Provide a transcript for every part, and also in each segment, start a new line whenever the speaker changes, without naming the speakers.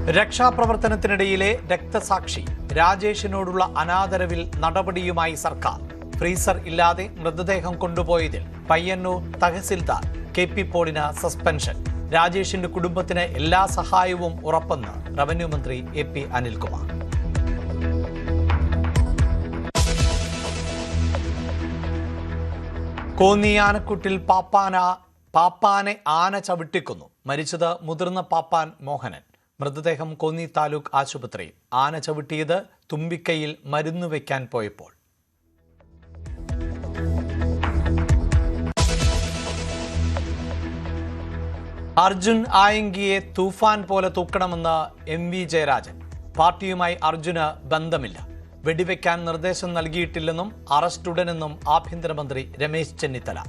രക്ഷാപ്രവർത്തനത്തിനിടയിലെ രക്തസാക്ഷി രാജേഷിനോടുള്ള അനാദരവിൽ നടപടിയുമായി സർക്കാർ. ഫ്രീസർ ഇല്ലാതെ മൃതദേഹം കൊണ്ടുപോയതിൽ പയ്യന്നൂർ തഹസിൽദാർ KP പോളിന് സസ്പെൻഷൻ. രാജേഷിന്റെ കുടുംബത്തിന് എല്ലാ സഹായവും ഉറപ്പെന്ന് റവന്യൂ മന്ത്രി AP അനിൽകുമാർ. കോന്നി ആനക്കുട്ടിൽ പാപ്പാനെ ആന ചവിട്ടിക്കൊന്നു. മരിച്ചത് മുതിർന്ന പാപ്പാൻ മോഹനൻ. മൃതദേഹം കോന്നി താലൂക്ക് ആശുപത്രിയിൽ. ആന ചവിട്ടിയത് തുമ്പിക്കൈയിൽ മരുന്ന് വയ്ക്കാൻ പോയപ്പോൾ. അർജുൻ ആയങ്കിയെ തൂഫാൻ പോലെ തൂക്കണമെന്ന് MV ജയരാജൻ. പാർട്ടിയുമായി അർജുന് ബന്ധമില്ല. വെടിവെക്കാൻ നിർദ്ദേശം നൽകിയിട്ടില്ലെന്നും അറസ്റ്റ് ഉടനെന്നും ആഭ്യന്തരമന്ത്രി രമേശ് ചെന്നിത്തല.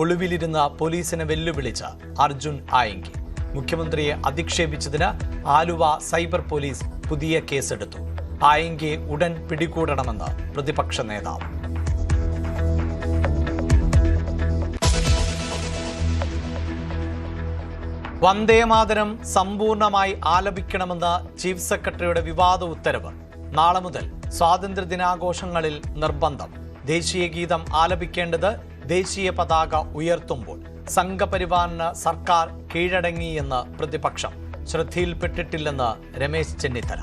ഒളിവിലിരുന്ന പോലീസിനെ വെല്ലുവിളിച്ച അർജുൻ ആയങ്കി. മുഖ്യമന്ത്രിയെ അധിക്ഷേപിച്ചതിന് ആലുവ സൈബർ പോലീസ് പുതിയ കേസെടുത്തു. ആയങ്കിയെ ഉടൻ പിടികൂടണമെന്ന് പ്രതിപക്ഷ നേതാവ്. വന്ദേമാതരം സമ്പൂർണമായി ആലപിക്കണമെന്ന ചീഫ് സെക്രട്ടറിയുടെ വിവാദ ഉത്തരവ്. നാളെ മുതൽ സ്വാതന്ത്ര്യദിനാഘോഷങ്ങളിൽ നിർബന്ധം. ദേശീയ ഗീതം ആലപിക്കേണ്ടത് ദേശീയ പതാക ഉയർത്തുമ്പോൾ. സംഘപരിവാറിന് സർക്കാർ കീഴടങ്ങിയെന്ന് പ്രതിപക്ഷം. ശ്രദ്ധയിൽപ്പെട്ടിട്ടില്ലെന്ന് രമേശ് ചെന്നിത്തല.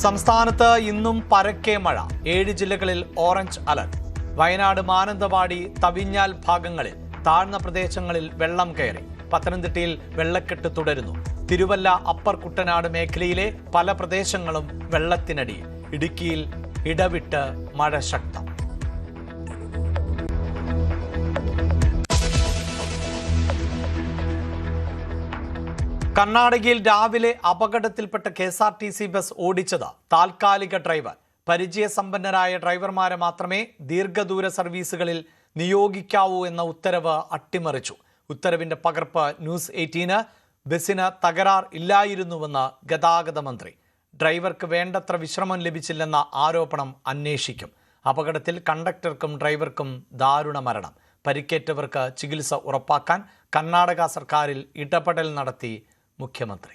സംസ്ഥാനത്ത് ഇന്നും പരക്കെ മഴ. 7 ജില്ലകളിൽ ഓറഞ്ച് അലർട്ട്. വയനാട്, മാനന്തവാടി, തവിഞ്ഞാൽ ഭാഗങ്ങളിൽ താഴ്ന്ന പ്രദേശങ്ങളിൽ വെള്ളം കയറി. പത്തനംതിട്ടയിൽ വെള്ളക്കെട്ട് തുടരുന്നു. തിരുവല്ല, അപ്പർ കുട്ടനാട് മേഖലയിലെ പല പ്രദേശങ്ങളും വെള്ളത്തിനടിയിൽ. ഇടുക്കിയിൽ ഇടവിട്ട് മഴ ശക്തം. കർണാടകയിൽ രാവിലെ അപകടത്തിൽപ്പെട്ട KSRTC ബസ് ഓടിച്ചത് താൽക്കാലിക ഡ്രൈവർ. പരിചയസമ്പന്നരായ ഡ്രൈവർമാരെ മാത്രമേ ദീർഘദൂര സർവീസുകളിൽ നിയോഗിക്കാവൂ എന്ന ഉത്തരവ് അട്ടിമറിച്ചു. ഉത്തരവിന്റെ പകർപ്പ് News 18. ബസിന് തകരാർ ഇല്ലായിരുന്നുവെന്ന് ഗതാഗത മന്ത്രി. ഡ്രൈവർക്ക് വേണ്ടത്ര വിശ്രമം ലഭിച്ചില്ലെന്ന ആരോപണം അന്വേഷിക്കും. അപകടത്തിൽ കണ്ടക്ടർക്കും ഡ്രൈവർക്കും ദാരുണ മരണം. പരിക്കേറ്റവർക്ക് ചികിത്സ ഉറപ്പാക്കാൻ കർണാടക സർക്കാരിൽ ഇടപെടൽ നടത്തി മുഖ്യമന്ത്രി.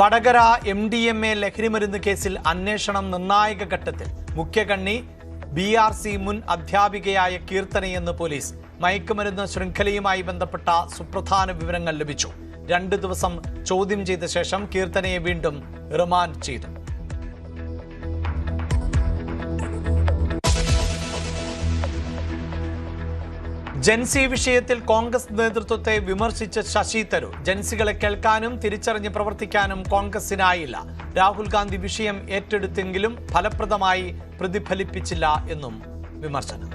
വടകര MDMA ലഹരിമരുന്ന് കേസിൽ അന്വേഷണം നിർണായക ഘട്ടത്തിൽ. മുഖ്യകണ്ണി BRC മുൻ അധ്യാപികയായ കീർത്തനയെന്ന് പോലീസ്. മയക്കുമരുന്ന് ശൃംഖലയുമായി ബന്ധപ്പെട്ട സുപ്രധാന വിവരങ്ങൾ ലഭിച്ചു. 2 ദിവസം ചോദ്യം ചെയ്ത ശേഷം കീർത്തനയെ വീണ്ടും റിമാൻഡ് ചെയ്തു. ജൻസി വിഷയത്തിൽ കോൺഗ്രസ് നേതൃത്വത്തെ വിമർശിച്ച ശശി തരൂർ. ജൻസികളെ കേൾക്കാനും തിരിച്ചറിഞ്ഞ് പ്രവർത്തിക്കാനും കോൺഗ്രസിനായില്ല. രാഹുൽ ഗാന്ധി വിഷയം ഏറ്റെടുത്തെങ്കിലും ഫലപ്രദമായി പ്രതിഫലിപ്പിച്ചില്ല എന്നും വിമർശനം.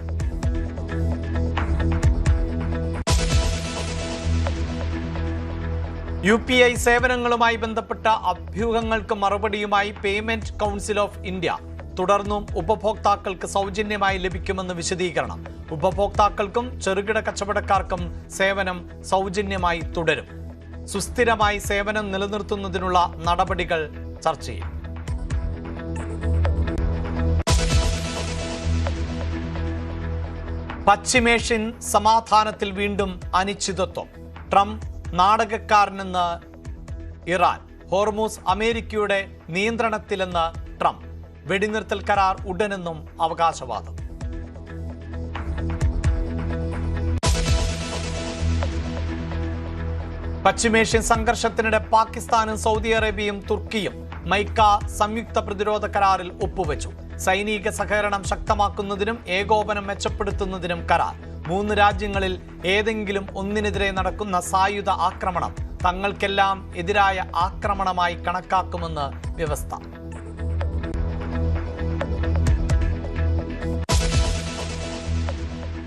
UPI സേവനങ്ങളുമായി ബന്ധപ്പെട്ട അഭ്യൂഹങ്ങൾക്ക് മറുപടിയുമായി പേയ്മെന്റ് കൗൺസിൽ ഓഫ് ഇന്ത്യ. തുടർന്നും ഉപഭോക്താക്കൾക്ക് സൗജന്യമായി ലഭിക്കുമെന്ന് വിശദീകരണം. ഉപഭോക്താക്കൾക്കും ചെറുകിട കച്ചവടക്കാർക്കും സേവനം സൗജന്യമായി തുടരും. സുസ്ഥിരമായി സേവനം നിലനിർത്തുന്നതിനുള്ള നടപടികൾ ചർച്ചയിൽ. പശ്ചിമേഷ്യൻ സമാധാനത്തിൽ വീണ്ടും അനിശ്ചിതത്വം. Trump നാടകക്കാരനെന്ന് Iran. ഹോർമൂസ് അമേരിക്കയുടെ നിയന്ത്രണത്തിലെന്ന് ട്രംപ്. വെടിനിർത്തൽ കരാർ ഉടനെന്നും അവകാശവാദം. പശ്ചിമേഷ്യൻ സംഘർഷത്തിനിടെ പാകിസ്ഥാനും സൗദി അറേബ്യയും തുർക്കിയും മൈക്ക സംയുക്ത പ്രതിരോധ കരാറിൽ ഒപ്പുവെച്ചു. സൈനിക സഹകരണം ശക്തമാക്കുന്നതിനും ഏകോപനം മെച്ചപ്പെടുത്തുന്നതിനും കരാർ. 3 രാജ്യങ്ങളിൽ ഏതെങ്കിലും ഒന്നിനെതിരെ നടക്കുന്ന സായുധ ആക്രമണം തങ്ങൾക്കെല്ലാം എതിരായ ആക്രമണമായി കണക്കാക്കുമെന്ന് വ്യവസ്ഥ.